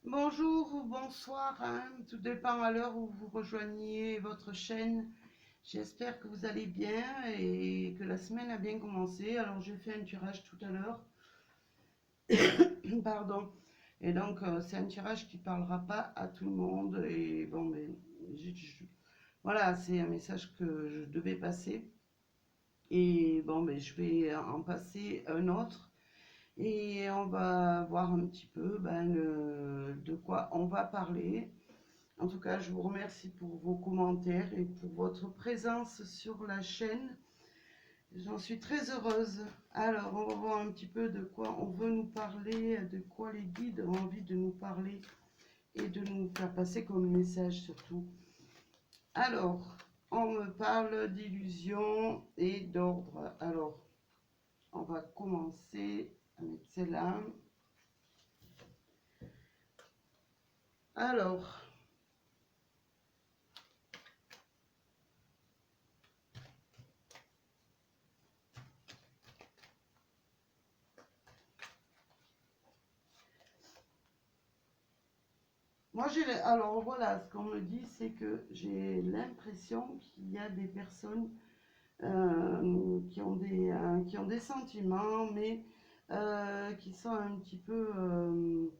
Bonjour ou bonsoir, hein, tout dépend à l'heure où vous rejoignez votre chaîne. J'espère que vous allez bien et que la semaine a bien commencé. Alors j'ai fait un tirage tout à l'heure, pardon. Et donc c'est un tirage qui parlera pas à tout le monde. Et bon, mais voilà, c'est un message que je devais passer. Et bon, mais je vais en passer un autre. Et on va voir un petit peu de quoi on va parler. En tout cas, je vous remercie pour vos commentaires et pour votre présence sur la chaîne. J'en suis très heureuse. Alors, on va voir un petit peu de quoi on veut nous parler, de quoi les guides ont envie de nous parler et de nous faire passer comme message surtout. Alors, on me parle d'illusion et d'ordre. Alors, on va commencer avec celle-là. Alors, alors voilà, ce qu'on me dit, c'est que j'ai l'impression qu'il y a des personnes qui ont des sentiments, mais qui sont un petit peu,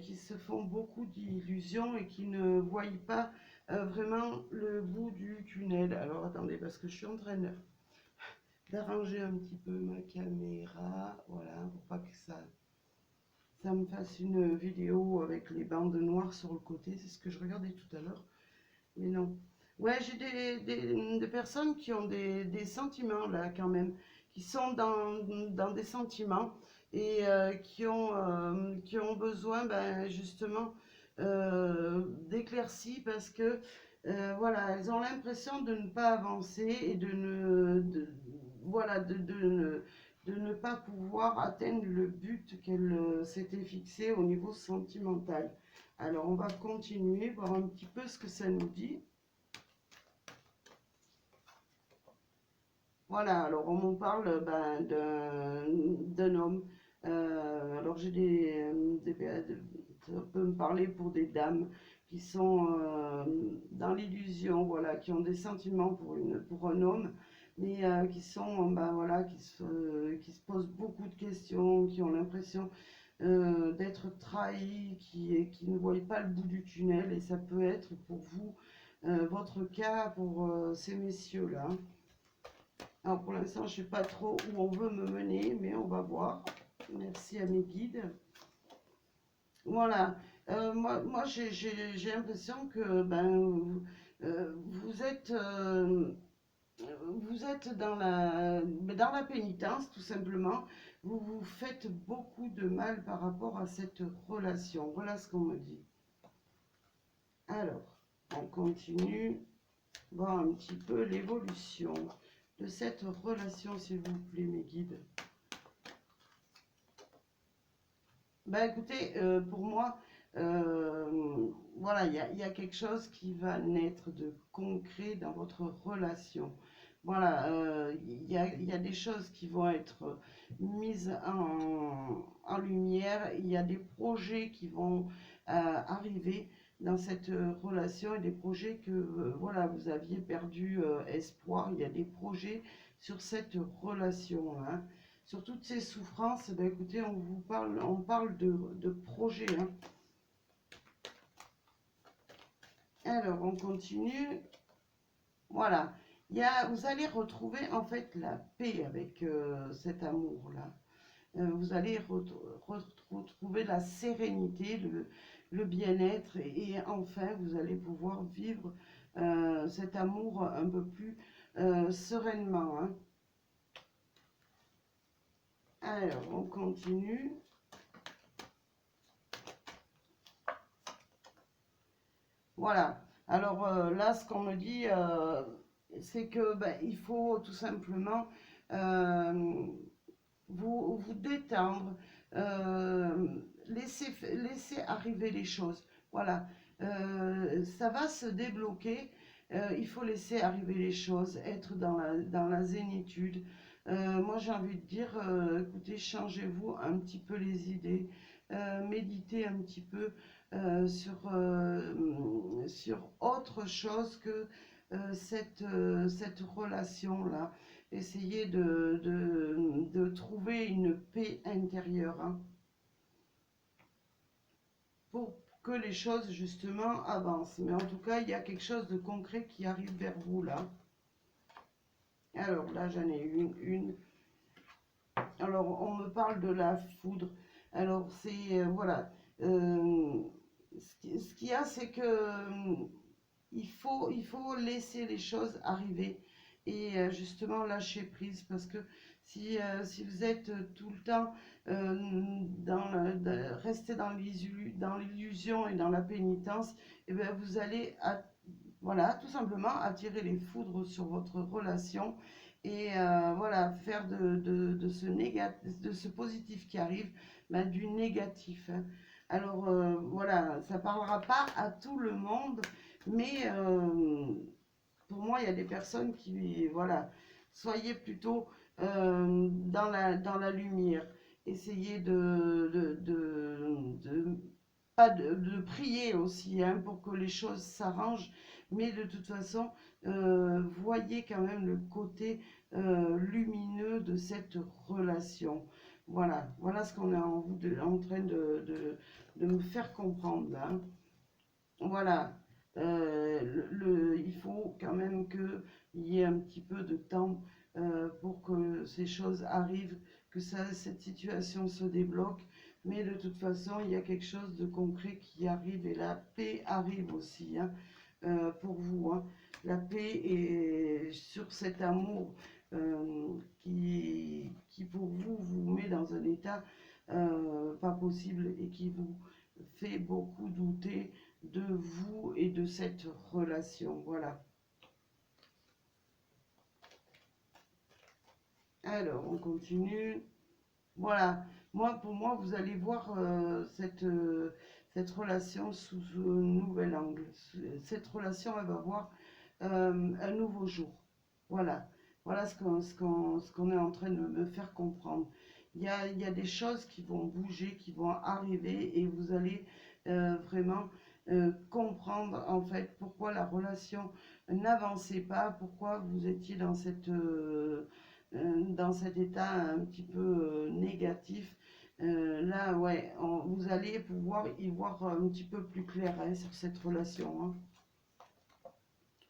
qui se font beaucoup d'illusions et qui ne voient pas vraiment le bout du tunnel. Alors attendez, parce que je suis en train d'arranger un petit peu ma caméra, voilà, pour pas que ça me fasse une vidéo avec les bandes noires sur le côté. C'est ce que je regardais tout à l'heure, mais non. Ouais, j'ai des personnes qui ont des sentiments là quand même, qui sont dans des sentiments et qui ont besoin justement d'éclaircies parce que voilà, elles ont l'impression de ne pas avancer et voilà, de ne pas pouvoir atteindre le but qu'elles s'étaient fixé au niveau sentimental. Alors on va continuer, voir un petit peu ce que ça nous dit. Voilà, alors on m'en parle d'un homme. Alors j'ai ça peut me parler pour des dames qui sont dans l'illusion, voilà, qui ont des sentiments pour un homme, mais qui sont, voilà, qui se posent beaucoup de questions, qui ont l'impression d'être trahis, qui ne voient pas le bout du tunnel, et ça peut être pour vous votre cas pour ces messieurs-là. Alors pour l'instant, je ne sais pas trop où on veut me mener, mais on va voir. Merci à mes guides. Voilà. Moi j'ai l'impression que vous êtes dans la pénitence, tout simplement. Vous vous faites beaucoup de mal par rapport à cette relation. Voilà ce qu'on me dit. Alors, on continue. Voir un petit peu l'évolution de cette relation, s'il vous plaît, mes guides. Écoutez, pour moi, voilà, il y a quelque chose qui va naître de concret dans votre relation. Voilà, il y a des choses qui vont être mises en lumière, il y a des projets qui vont arriver dans cette relation et des projets que voilà, vous aviez perdu espoir. Il y a des projets sur cette relation, hein. Sur toutes ces souffrances, écoutez, on parle de projet, hein. Alors, on continue. Voilà. Vous allez retrouver en fait la paix avec cet amour-là. Vous allez retrouver la sérénité, le bien-être et enfin, vous allez pouvoir vivre cet amour un peu plus sereinement, hein. Alors, on continue. Voilà. Alors là, ce qu'on me dit, c'est que il faut tout simplement euh, vous détendre, euh, laisser arriver les choses. Voilà. Ça va se débloquer. Il faut laisser arriver les choses, être dans la zénitude. Moi, j'ai envie de dire, écoutez, changez-vous un petit peu les idées. méditer un petit peu sur autre chose que cette relation-là. Essayer de trouver une paix intérieure, hein, pour que les choses justement avancent. Mais en tout cas, il y a quelque chose de concret qui arrive vers vous là. Alors là, j'en ai une. Alors, on me parle de la foudre. Alors, c'est, voilà. Ce qu'il y a, c'est que il faut laisser les choses arriver et justement lâcher prise parce que si vous êtes tout le temps rester dans l'illusion et dans la pénitence, et bien vous allez voilà, tout simplement attirer les foudres sur votre relation et voilà, faire de ce positif qui arrive, ben, du négatif, hein. Alors voilà, ça parlera pas à tout le monde, mais pour moi, il y a des personnes qui, voilà, soyez plutôt dans la lumière. Essayez pas de prier aussi, hein, pour que les choses s'arrangent, mais de toute façon, voyez quand même le côté lumineux de cette relation. Voilà, voilà ce qu'on est en train de me faire comprendre, hein. Voilà, il faut quand même qu'il y ait un petit peu de temps pour que ces choses arrivent, que cette situation se débloque. Mais de toute façon, il y a quelque chose de concret qui arrive et la paix arrive aussi, hein, pour vous, hein. La paix est sur cet amour qui pour vous vous met dans un état pas possible et qui vous fait beaucoup douter de vous et de cette relation. Voilà. Alors, on continue. Voilà. Pour moi, vous allez voir cette relation sous un nouvel angle. Cette relation, elle va voir un nouveau jour. Voilà. Voilà ce qu'on est en train de me faire comprendre. Il y a des choses qui vont bouger, qui vont arriver et vous allez vraiment comprendre en fait pourquoi la relation n'avançait pas, pourquoi vous étiez dans cet état un petit peu négatif. Là, ouais, vous allez pouvoir y voir un petit peu plus clair, hein, sur cette relation, hein.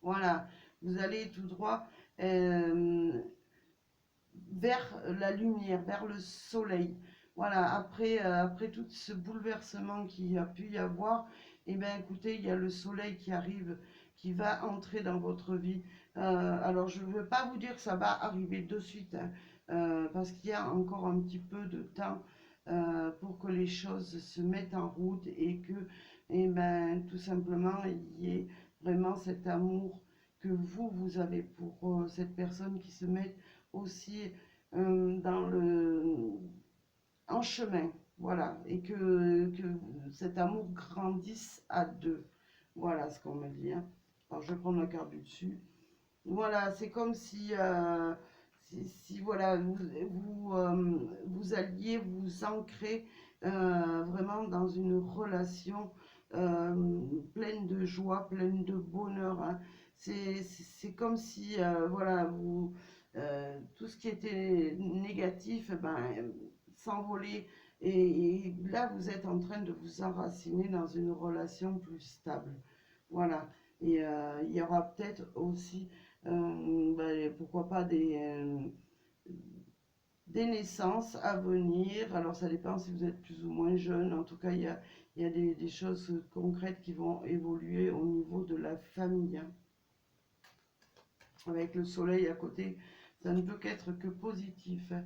Voilà, vous allez tout droit euh, vers la lumière, vers le soleil. Voilà, après tout ce bouleversement qu'il y a pu y avoir, et bien écoutez, il y a le soleil qui arrive, qui va entrer dans votre vie. Alors je ne veux pas vous dire que ça va arriver de suite, hein, parce qu'il y a encore un petit peu de temps pour que les choses se mettent en route et que, et ben, tout simplement, il y ait vraiment cet amour que vous avez pour cette personne qui se met aussi en chemin, voilà, et que cet amour grandisse à deux. Voilà ce qu'on me dit, hein. Alors je vais prendre la carte du dessus. Voilà, c'est comme si, voilà, vous alliez vous ancrer vraiment dans une relation pleine de joie, pleine de bonheur, hein. C'est comme si, voilà, tout ce qui était négatif, ben, s'envolait. Et là, vous êtes en train de vous enraciner dans une relation plus stable. Voilà. Et il y aura peut-être aussi ben, pourquoi pas des naissances à venir. Alors ça dépend si vous êtes plus ou moins jeune. En tout cas, il y a des choses concrètes qui vont évoluer au niveau de la famille, hein. Avec le soleil à côté, ça ne peut qu'être que positif, hein.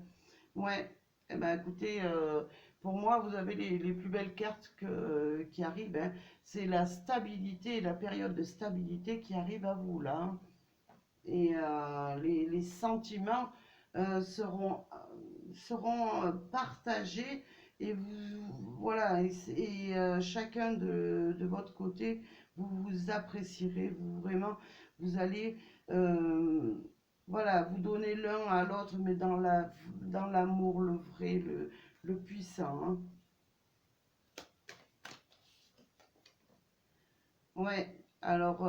Ouais, eh ben, écoutez, pour moi, vous avez les plus belles cartes qui arrivent, hein. C'est la stabilité, la période de stabilité qui arrive à vous là, hein. Et les sentiments seront partagés et voilà, et chacun de votre côté, vous vous apprécierez, vous allez euh, voilà, vous donner l'un à l'autre, mais dans l'amour, le vrai, le puissant, hein. Ouais, alors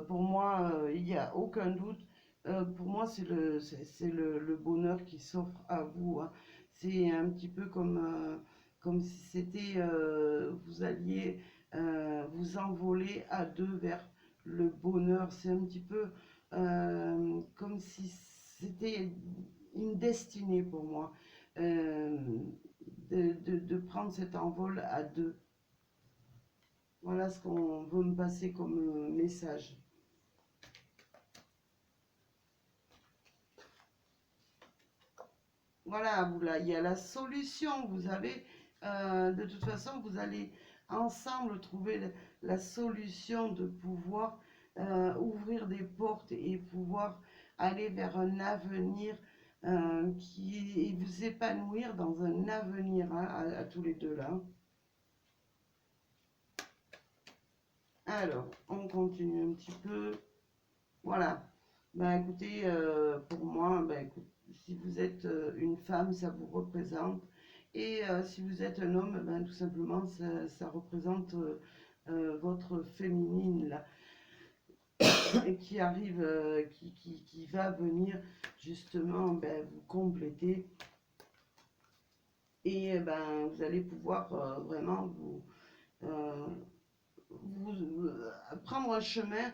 pour moi, il n'y a aucun doute. Pour moi, c'est le bonheur qui s'offre à vous, hein. C'est un petit peu comme si c'était, vous alliez vous envoler à deux vers le bonheur. C'est un petit peu comme si c'était une destinée pour moi, euh, de prendre cet envol à deux. Voilà ce qu'on veut me passer comme message. Voilà, vous là, il y a la solution. Vous avez, de toute façon, vous allez ensemble trouver la solution de pouvoir ouvrir des portes et pouvoir aller vers un avenir qui et vous épanouir dans un avenir, hein, à tous les deux là. Alors, on continue un petit peu. Voilà. Ben écoutez, pour moi, ben écoute, si vous êtes une femme, ça vous représente. Et si vous êtes un homme, ben tout simplement, ça représente votre féminine là, et qui arrive, qui va venir justement ben, vous compléter. Et ben vous allez pouvoir vraiment euh, prendre un chemin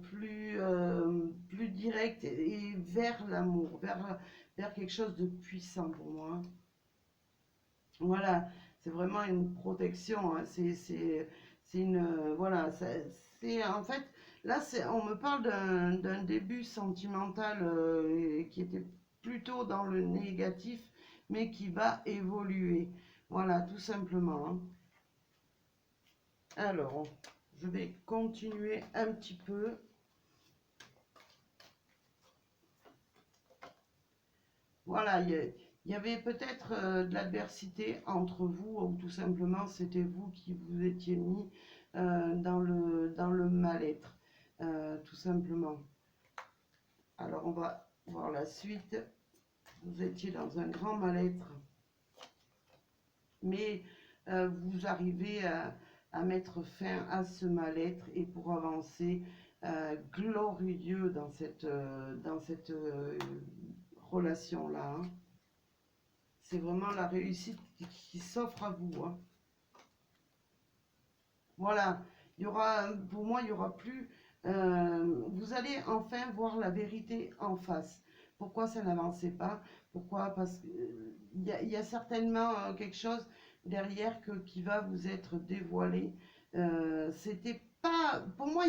plus direct et vers l'amour, vers quelque chose de puissant pour moi. Voilà, c'est vraiment une protection, hein. C'est une. Voilà, c'est en fait. Là, on me parle d'un début sentimental qui était plutôt dans le négatif, mais qui va évoluer. Voilà, tout simplement, hein. Alors, je vais continuer un petit peu. Voilà, il y avait peut-être de l'adversité entre vous, ou tout simplement c'était vous qui vous étiez mis dans le mal-être, tout simplement. Alors, on va voir la suite. Vous étiez dans un grand mal-être, mais vous arrivez à mettre fin à ce mal-être et pour avancer glorieux dans cette relation-là, hein. C'est vraiment la réussite qui s'offre à vous, hein. Voilà, pour moi, il y aura plus. Vous allez enfin voir la vérité en face. Pourquoi ça n'avançait pas? Pourquoi? Parce qu'il y a certainement quelque chose derrière qui va vous être dévoilé. C'était pas, pour moi,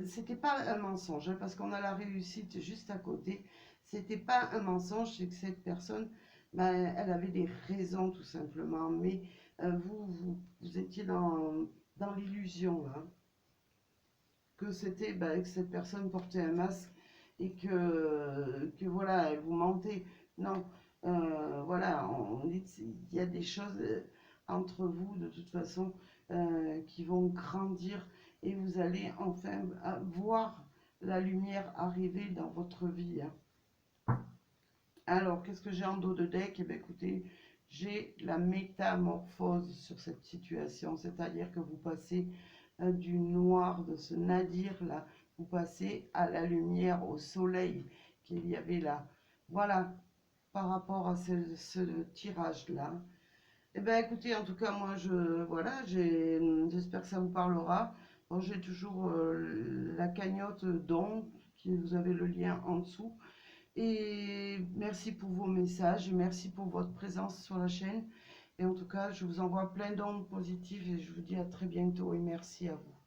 c'était pas un mensonge, hein, parce qu'on a la réussite juste à côté. C'était pas un mensonge, c'est que cette personne, ben, elle avait des raisons tout simplement, mais vous étiez dans l'illusion, hein, que c'était que cette personne portait un masque et que voilà, elle vous mentait. Non, voilà, on dit qu'il y a des choses entre vous de toute façon qui vont grandir et vous allez enfin voir la lumière arriver dans votre vie, hein. Alors, qu'est-ce que j'ai en dos de deck? Eh bien, écoutez, j'ai la métamorphose sur cette situation, c'est-à-dire que vous passez du noir de ce nadir-là, vous passez à la lumière, au soleil qu'il y avait là. Voilà, par rapport à ce tirage-là. Eh bien, écoutez, en tout cas, moi, voilà, j'espère que ça vous parlera. Bon, j'ai toujours la cagnotte dont, vous avez le lien en dessous. Et merci pour vos messages, merci pour votre présence sur la chaîne. Et en tout cas, je vous envoie plein d'ondes positives et je vous dis à très bientôt et merci à vous.